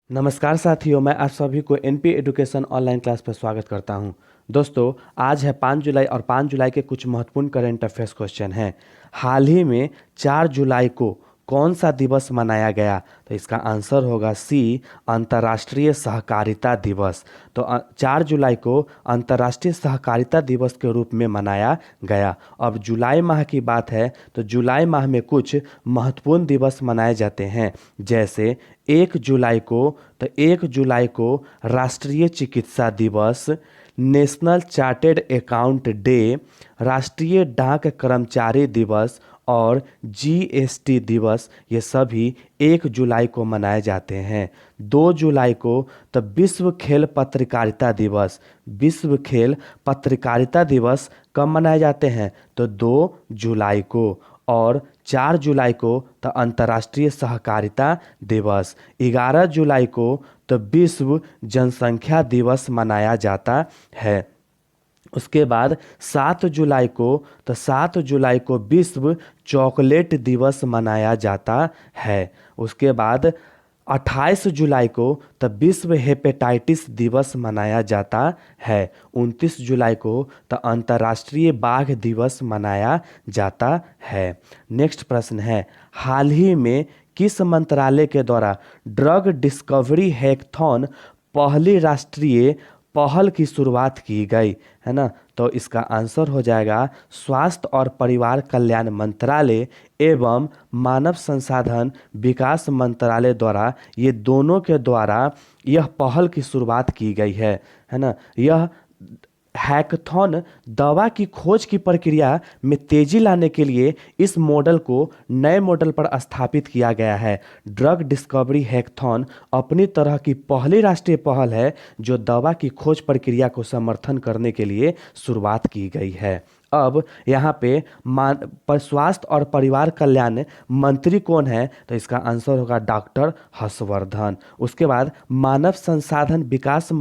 नमस्कार साथियों, मैं आप सभी को एनपी एजुकेशन ऑनलाइन क्लास पर स्वागत करता हूं। दोस्तों, आज है 5 जुलाई और 5 जुलाई के कुछ महत्वपूर्ण करंट अफेयर्स क्वेश्चन हैं। हाल ही में 4 जुलाई को कौन सा दिवस मनाया गया? तो इसका आंसर होगा सी, अंतर्राष्ट्रीय सहकारिता दिवस। तो 4 जुलाई को अंतर्राष्ट्रीय सहकारिता दिवस के रूप में मनाया गया। अब जुलाई माह की बात है तो जुलाई माह में कुछ महत्वपूर्ण दिवस मनाए जाते हैं, जैसे 1 जुलाई को राष्ट्रीय चिकित्सा दिवस, नेशनल चार्टेड अकाउंट डे, राष्ट्रीय डाक कर्मचारी दिवस और जीएसटी दिवस। ये सभी 1 जुलाई को मनाए जाते हैं। 2 जुलाई को तो विश्व खेल पत्रकारिता दिवस। विश्व खेल पत्रकारिता दिवस कब मनाए जाते हैं? तो 2 जुलाई को। और 4 जुलाई को तो अंतर्राष्ट्रीय सहकारिता दिवस। 11 जुलाई को तो विश्व जनसंख्या दिवस मनाया जाता है। उसके बाद 7 जुलाई को विश्व चॉकलेट दिवस मनाया जाता है। उसके बाद 28 जुलाई को तो विश्व हेपेटाइटिस दिवस मनाया जाता है। 29 जुलाई को तो अंतर्राष्ट्रीय बाघ दिवस मनाया जाता है। नेक्स्ट प्रश्न है, हाल ही में किस मंत्रालय के द्वारा ड्रग डिस्कवरी हैकथॉन पहली राष्ट्रीय पहल की शुरुआत की गई? है ना। तो इसका आंसर हो जाएगा स्वास्थ्य और परिवार कल्याण मंत्रालय एवं मानव संसाधन विकास मंत्रालय द्वारा, ये दोनों के द्वारा यह पहल की शुरुआत की गई है ना। यह हैकथॉन दवा की खोज की प्रक्रिया में तेजी लाने के लिए इस मॉडल को नए मॉडल पर स्थापित किया गया है। ड्रग डिस्कवरी हैकथॉन अपनी तरह की पहली राष्ट्रीय पहल है जो दवा की खोज प्रक्रिया को समर्थन करने के लिए शुरुआत की गई है। अब यहाँ पे स्वास्थ्य और परिवार कल्याण मंत्री कौन है? तो इसका आंसर होगा डॉक्टर हर्षवर्धन। उसके बाद मानव संसाधन विकास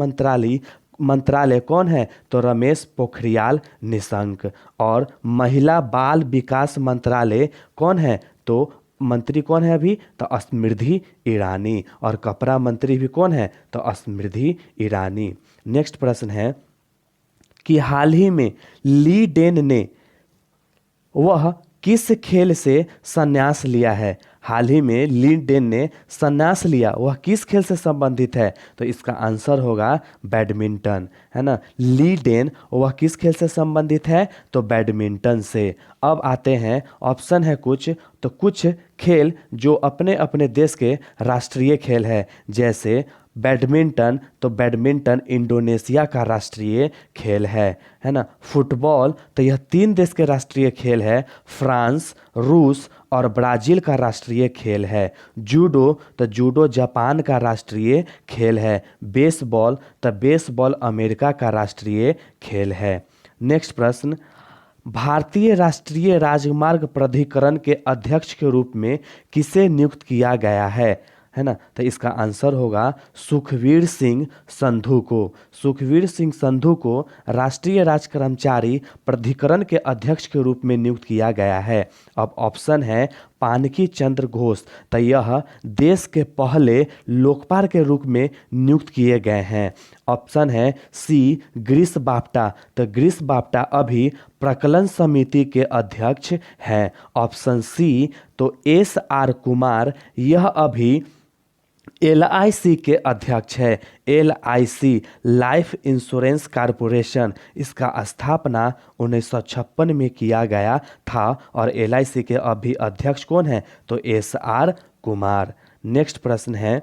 मंत्रालय कौन है? तो रमेश पोखरियाल निशंक। और महिला बाल विकास मंत्रालय कौन है? तो मंत्री कौन है अभी? तो स्मृति ईरानी। और कपड़ा मंत्री भी कौन है? तो स्मृति ईरानी। नेक्स्ट प्रश्न है कि हाल ही में ली डेन ने वह किस खेल से संन्यास लिया है? हाल ही में ली डेन ने संन्यास लिया, वह किस खेल से संबंधित है? तो इसका आंसर होगा बैडमिंटन, है ना। ली डेन वह किस खेल से संबंधित है? तो बैडमिंटन से। अब आते हैं, ऑप्शन है कुछ, तो कुछ खेल जो अपने अपने देश के राष्ट्रीय खेल है, जैसे बैडमिंटन, तो बैडमिंटन इंडोनेशिया का राष्ट्रीय खेल है ना। फुटबॉल, तो यह 3 देश के राष्ट्रीय खेल है, फ्रांस, रूस और ब्राजील का राष्ट्रीय खेल है। जूडो, तो जूडो जापान का राष्ट्रीय खेल है। बेसबॉल, तो बेसबॉल अमेरिका का राष्ट्रीय खेल है। नेक्स्ट प्रश्न, भारतीय राष्ट्रीय राजमार्ग प्राधिकरण के अध्यक्ष के रूप में किसे नियुक्त किया गया है ना। तो इसका आंसर होगा सुखवीर सिंह संधू को। सुखवीर सिंह संधू को राष्ट्रीय राज कर्मचारी प्राधिकरण के अध्यक्ष के रूप में नियुक्त किया गया है। अब ऑप्शन है पानकी चंद्र घोष, तो यह देश के पहले लोकपाल के रूप में नियुक्त किए गए हैं। ऑप्शन है सी ग्रीस बाप्टा, तो ग्रीस बाप्टा अभी प्रकलन समिति के अध्यक्ष हैं। ऑप्शन सी तो SR कुमार, यह अभी LIC के अध्यक्ष है। LIC लाइफ इंश्योरेंस कॉरपोरेशन, इसका स्थापना 1956 में किया गया था और LIC के अभी अध्यक्ष कौन है? तो SR कुमार। नेक्स्ट प्रश्न है,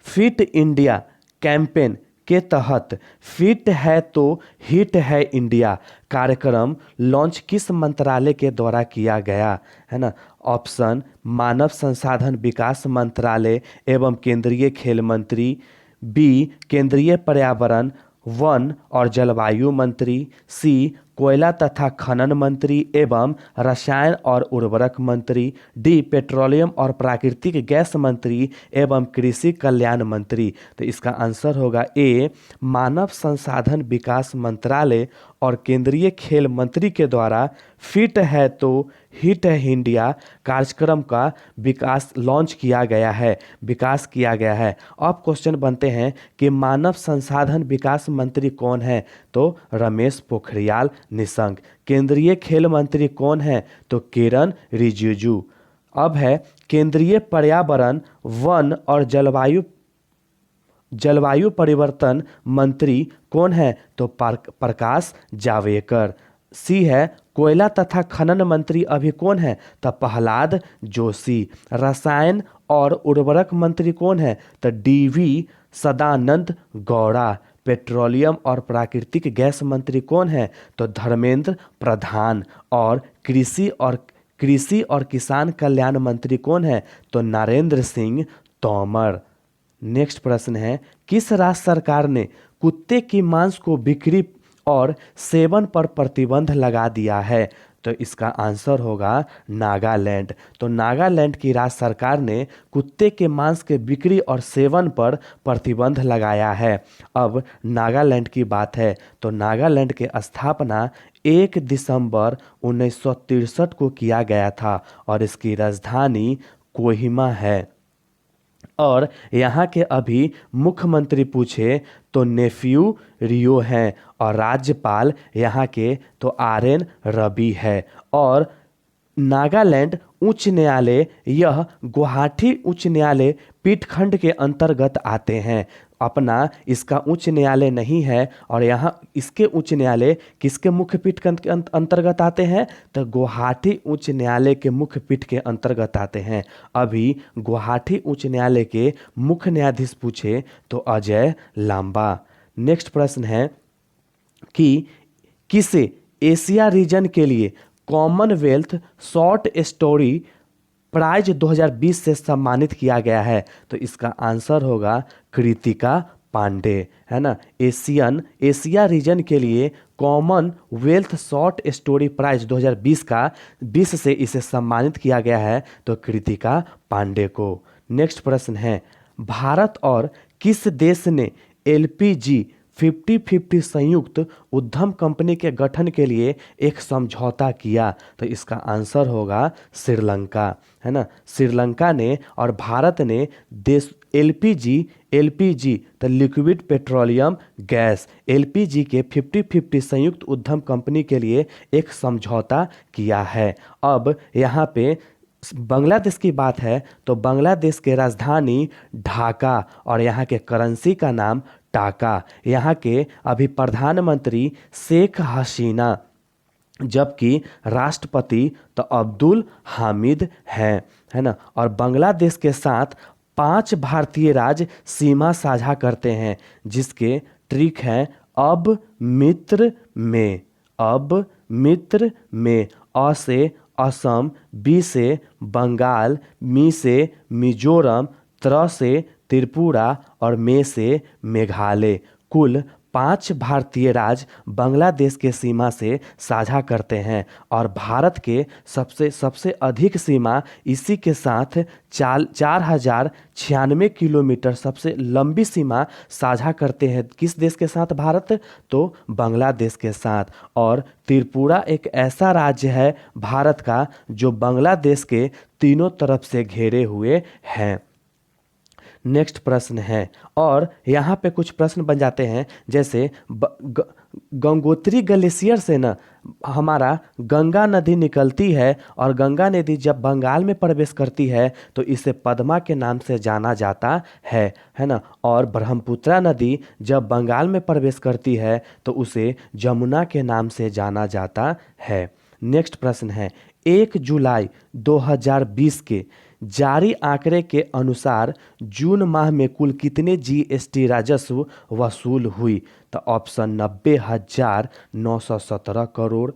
फिट इंडिया कैंपेन के तहत फिट है तो हिट है इंडिया कार्यक्रम लॉन्च किस मंत्रालय के द्वारा किया गया? है ना। ऑप्शन मानव संसाधन विकास मंत्रालय एवं केंद्रीय खेल मंत्री, बी केंद्रीय पर्यावरण वन और जलवायु मंत्री, सी कोयला तथा खनन मंत्री एवं रसायन और उर्वरक मंत्री, डी पेट्रोलियम और प्राकृतिक गैस मंत्री एवं कृषि कल्याण मंत्री। तो इसका आंसर होगा ए मानव संसाधन विकास मंत्रालय और केंद्रीय खेल मंत्री के द्वारा फिट है तो हिट है इंडिया कार्यक्रम का विकास किया गया है। अब क्वेश्चन बनते हैं कि मानव संसाधन विकास मंत्री कौन है, तो रमेश पोखरियाल निशंक। केंद्रीय खेल मंत्री कौन है, तो किरण रिजिजू। अब है केंद्रीय पर्यावरण वन और जलवायु परिवर्तन मंत्री कौन है, तो प्रकाश जावड़ेकर। सी है कोयला तथा खनन मंत्री अभी कौन है, तो प्रहलाद जोशी। रसायन और उर्वरक मंत्री कौन है, तो डीवी सदानंद गौड़ा। पेट्रोलियम और प्राकृतिक गैस मंत्री कौन है, तो धर्मेंद्र प्रधान। और कृषि और किसान कल्याण मंत्री कौन है, तो नरेंद्र सिंह तोमर। नेक्स्ट प्रश्न है किस राज्य सरकार ने कुत्ते की मांस को बिक्री और सेवन पर प्रतिबंध लगा दिया है, तो इसका आंसर होगा नागालैंड। तो नागालैंड की राज्य सरकार ने कुत्ते के मांस के बिक्री और सेवन पर प्रतिबंध लगाया है। अब नागालैंड की बात है तो नागालैंड की स्थापना 1 दिसंबर 1963 को किया गया था और इसकी राजधानी कोहिमा है। और यहाँ के अभी मुख्यमंत्री पूछे तो नेफ्यू रियो हैं और राज्यपाल यहाँ के तो RN रवि है। और नागालैंड उच्च न्यायालय यह गुवाहाटी उच्च न्यायालय पीठखंड के अंतर्गत आते हैं। अपना इसका उच्च न्यायालय नहीं है और यहाँ इसके उच्च न्यायालय किसके मुख्य पीठ के अंतर्गत आते हैं, तो गुवाहाटी उच्च न्यायालय के मुख्य पीठ के अंतर्गत आते हैं। अभी गुवाहाटी उच्च न्यायालय के मुख्य न्यायाधीश पूछे तो अजय लांबा। नेक्स्ट प्रश्न है कि किसे एशिया रीजन के लिए कॉमनवेल्थ शॉर्ट स्टोरी प्राइज 2020 से सम्मानित किया गया है, तो इसका आंसर होगा कृतिका पांडे, है ना। एशिया रीजन के लिए कॉमनवेल्थ शॉर्ट स्टोरी प्राइज 2020 से इसे सम्मानित किया गया है, तो कृतिका पांडे को। नेक्स्ट प्रश्न है भारत और किस देश ने LPG 50-50 संयुक्त उद्यम कंपनी के गठन के लिए एक समझौता किया, तो इसका आंसर होगा श्रीलंका, है ना। श्रीलंका ने और भारत ने देश LPG तो लिक्विड पेट्रोलियम गैस LPG के 50-50 संयुक्त उद्यम कंपनी के लिए एक समझौता किया है। अब यहाँ पे बांग्लादेश की बात है तो बांग्लादेश के राजधानी ढाका और यहाँ के करेंसी का नाम टाका। यहाँ के अभी प्रधानमंत्री शेख हसीना जबकि राष्ट्रपति तो अब्दुल हामिद हैं, है ना। और बांग्लादेश के साथ 5 भारतीय राज्य सीमा साझा करते हैं जिसके ट्रिक हैं अब मित्र में अ से असम, बी से बंगाल, मी से मिजोरम, त्र से त्रिपुरा और मे से मेघालय। कुल 5 भारतीय राज्य बांग्लादेश के सीमा से साझा करते हैं और भारत के सबसे अधिक सीमा इसी के साथ 4096 किलोमीटर सबसे लंबी सीमा साझा करते हैं। किस देश के साथ भारत, तो बांग्लादेश के साथ। और त्रिपुरा एक ऐसा राज्य है भारत का जो बांग्लादेश के तीनों तरफ से घेरे हुए हैं। नेक्स्ट प्रश्न है और यहाँ पे कुछ प्रश्न बन जाते हैं जैसे गंगोत्री ग्लेशियर से ना हमारा गंगा नदी निकलती है और गंगा नदी जब बंगाल में प्रवेश करती है तो इसे पद्मा के नाम से जाना जाता है ना। और ब्रह्मपुत्रा नदी जब बंगाल में प्रवेश करती है तो उसे जमुना के नाम से जाना जाता है। नेक्स्ट प्रश्न है 1 जुलाई 2020 के जारी आंकड़े के अनुसार जून माह में कुल कितने GST राजस्व वसूल हुई, तो ऑप्शन 90,917 करोड़,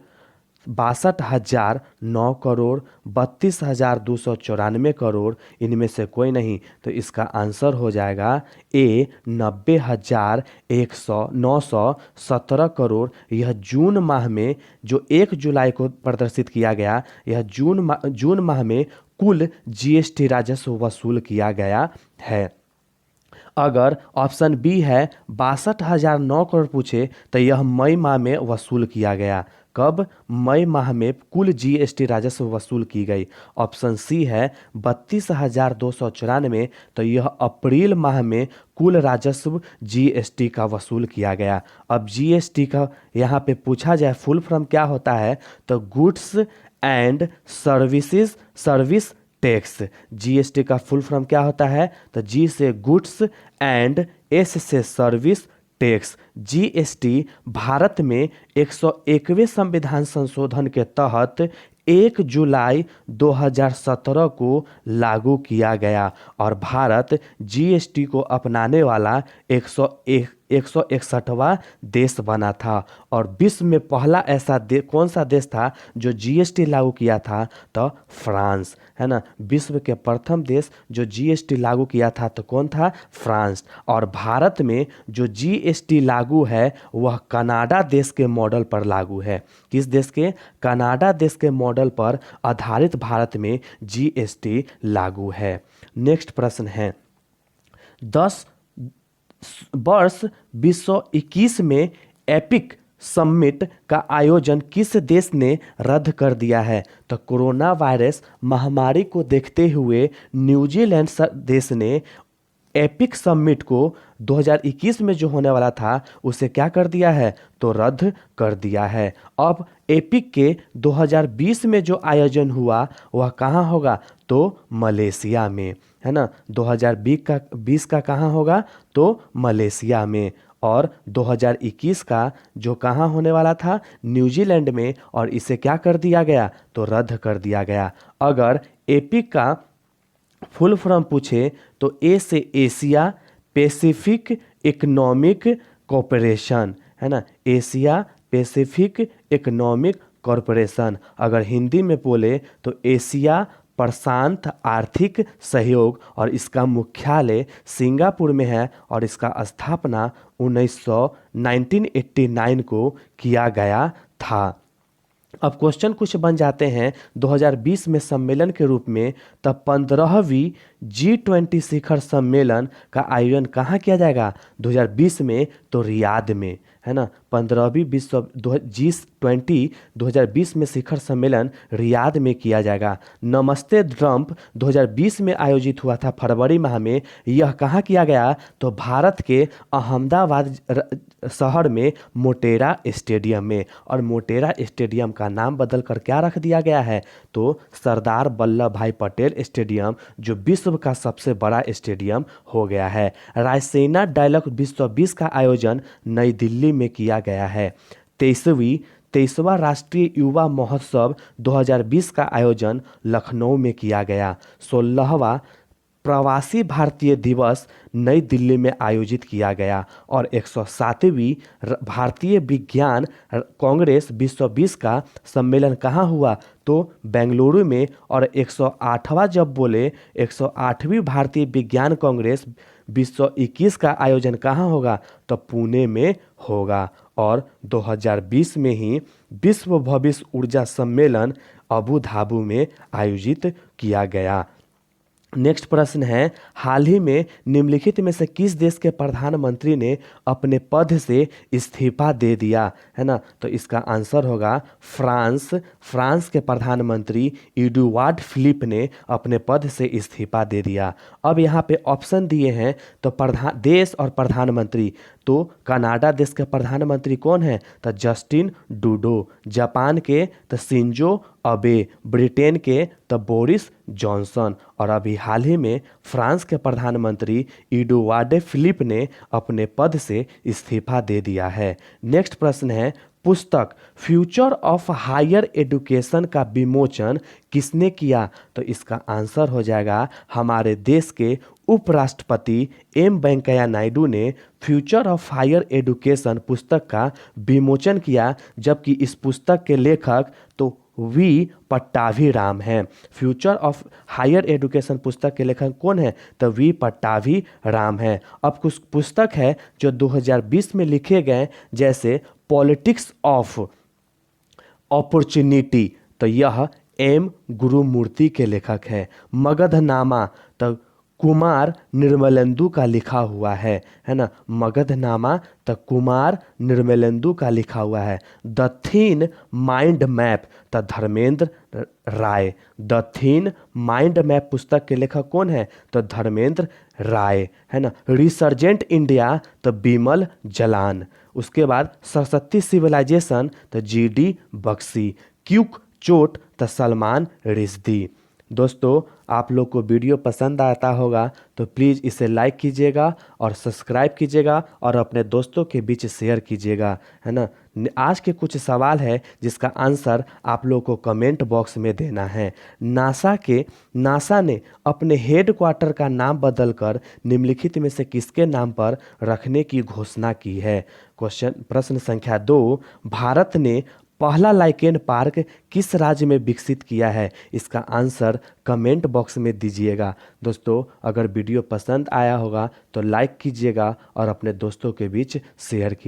62,009 करोड़, 32,294 करोड़, इनमें से कोई नहीं। तो इसका आंसर हो जाएगा ए 90,917 करोड़। यह जून माह में जो 1 जुलाई को प्रदर्शित किया गया, यह जून माह में कुल GST राजस्व वसूल किया गया है। अगर ऑप्शन बी है 62,009 करोड़ पूछे तो यह मई माह में वसूल किया गया। कब? मई माह में कुल जीएसटी राजस्व वसूल की गई। ऑप्शन सी है 32,294, तो यह अप्रैल माह में कुल राजस्व जीएसटी का वसूल किया गया। अब जीएसटी का यहाँ पे पूछा जाए फुल फॉर्म क्या होता है, तो goods and services service tax. GST का फुल फॉर्म क्या होता है, तो जी से गुड्स एंड एस से सर्विस टैक्स। जीएसटी भारत में 101वें संविधान संशोधन के तहत 1 जुलाई 2017 को लागू किया गया और भारत जीएसटी को अपनाने वाला 161वां देश बना था। और विश्व में पहला ऐसा कौन सा देश था जो जीएसटी लागू किया था, तो फ्रांस, है ना। विश्व के प्रथम देश जो जीएसटी लागू किया था तो कौन था? फ्रांस। और भारत में जो जीएसटी लागू है वह कनाडा देश के मॉडल पर लागू है। किस देश के? कनाडा देश के मॉडल पर आधारित भारत में जीएसटी लागू है। नेक्स्ट प्रश्न है, 10 वर्ष 2021 में एपिक समिट का आयोजन किस देश ने रद्द कर दिया है? तो कोरोना वायरस महामारी को देखते हुए न्यूजीलैंड देश ने एपिक समिट को 2021 में जो होने वाला था उसे क्या कर दिया है? तो रद्द कर दिया है। अब एपिक के 2020 में जो आयोजन हुआ वह कहाँ होगा? तो मलेशिया में, है ना। 2020 का कहाँ होगा? तो मलेशिया में। और 2021 का जो कहाँ होने वाला था? न्यूजीलैंड में। और इसे क्या कर दिया गया? तो रद्द कर दिया गया। अगर एपिक का फुल फॉर्म पूछे तो ए से एशिया पैसिफिक इकोनॉमिक कॉरपोरेशन, है ना। Asia Pacific economic corporation. अगर हिंदी में बोले तो एशिया प्रशांत आर्थिक सहयोग, और इसका मुख्यालय सिंगापुर में है और इसका स्थापना 1989 को किया गया था। अब क्वेश्चन कुछ बन जाते हैं 2020 में सम्मेलन के रूप में, तब 15वीं G20 शिखर सम्मेलन का आयोजन कहाँ किया जाएगा 2020 में? तो रियाद में, है ना। 15वीं विश्व G20 2020 में शिखर सम्मेलन रियाद में किया जाएगा। नमस्ते ट्रंप 2020 में आयोजित हुआ था फरवरी माह में। यह कहाँ किया गया? तो भारत के अहमदाबाद शहर में मोटेरा स्टेडियम में। और मोटेरा स्टेडियम का नाम बदल कर क्या रख दिया गया है? तो सरदार वल्लभ भाई पटेल स्टेडियम, जो विश्व का सबसे बड़ा स्टेडियम हो गया है। रायसीना डायलॉग 2020 का आयोजन नई दिल्ली में किया गया है। 23वां राष्ट्रीय युवा महोत्सव 2020 का आयोजन लखनऊ में किया गया। 16वां प्रवासी भारतीय दिवस नई दिल्ली में आयोजित किया गया। और 107वीं भारतीय विज्ञान कांग्रेस 2020 का सम्मेलन कहाँ हुआ? तो बेंगलुरु में। और 108वां जब बोले 108वीं भारतीय विज्ञान कांग्रेस 2021 का आयोजन कहाँ होगा? तो पुणे में होगा। और 2020 में ही विश्व भविष्य ऊर्जा सम्मेलन अबू धाबी में आयोजित किया गया। नेक्स्ट प्रश्न है, हाल ही में निम्नलिखित में से किस देश के प्रधानमंत्री ने अपने पद से इस्तीफा दे दिया, है ना। तो इसका आंसर होगा फ्रांस। फ्रांस के प्रधानमंत्री एडुआर्ड फिलिप ने अपने पद से इस्तीफा दे दिया। अब यहाँ पे ऑप्शन दिए हैं, तो देश और प्रधानमंत्री, तो कनाडा देश के प्रधानमंत्री कौन है? तो जस्टिन ट्रूडो। जापान के तो शिंजो अबे। ब्रिटेन के तो बोरिस जॉनसन। और अभी हाल ही में फ्रांस के प्रधानमंत्री एडुआर्ड फिलिप ने अपने पद से इस्तीफा दे दिया है। नेक्स्ट प्रश्न है, पुस्तक फ्यूचर ऑफ हायर एजुकेशन का विमोचन किसने किया? तो इसका आंसर हो जाएगा हमारे देश के उपराष्ट्रपति एम वेंकैया नायडू ने फ्यूचर ऑफ हायर एजुकेशन पुस्तक का विमोचन किया। जबकि इस पुस्तक के लेखक तो वी पट्टाभी राम हैं। फ्यूचर ऑफ हायर एजुकेशन पुस्तक के लेखक कौन है? तो वी पट्टाभी राम है। अब कुछ पुस्तक है जो 2020 में लिखे गए, जैसे पॉलिटिक्स ऑफ अपॉर्चुनिटी, तो यह एम गुरुमूर्ति के लेखक है। मगधनामा तो कुमार निर्मलेंदु का लिखा हुआ है ना। मगधनामा तो कुमार निर्मलेंदु का लिखा हुआ है। द थीन माइंड मैप तो धर्मेंद्र राय। द थीन माइंड मैप पुस्तक के लेखक कौन है? तो धर्मेंद्र राय, है ना। रिसर्जेंट इंडिया तो बिमल जलान। उसके बाद सरस्वती सिविलाइजेशन तो GD बख्शी। क्यूक चोट तो सलमान रिश्दी। दोस्तों, आप लोग को वीडियो पसंद आता होगा तो प्लीज़ इसे लाइक कीजिएगा और सब्सक्राइब कीजिएगा और अपने दोस्तों के बीच शेयर कीजिएगा, है ना। आज के कुछ सवाल है जिसका आंसर आप लोग को कमेंट बॉक्स में देना है। नासा ने अपने हेड क्वार्टर का नाम बदलकर निम्नलिखित में से किसके नाम पर रखने की घोषणा की है? प्रश्न संख्या 2, भारत ने पहला लाइकेन पार्क किस राज्य में विकसित किया है? इसका आंसर कमेंट बॉक्स में दीजिएगा। दोस्तों, अगर वीडियो पसंद आया होगा तो लाइक कीजिएगा और अपने दोस्तों के बीच शेयर कीजिए।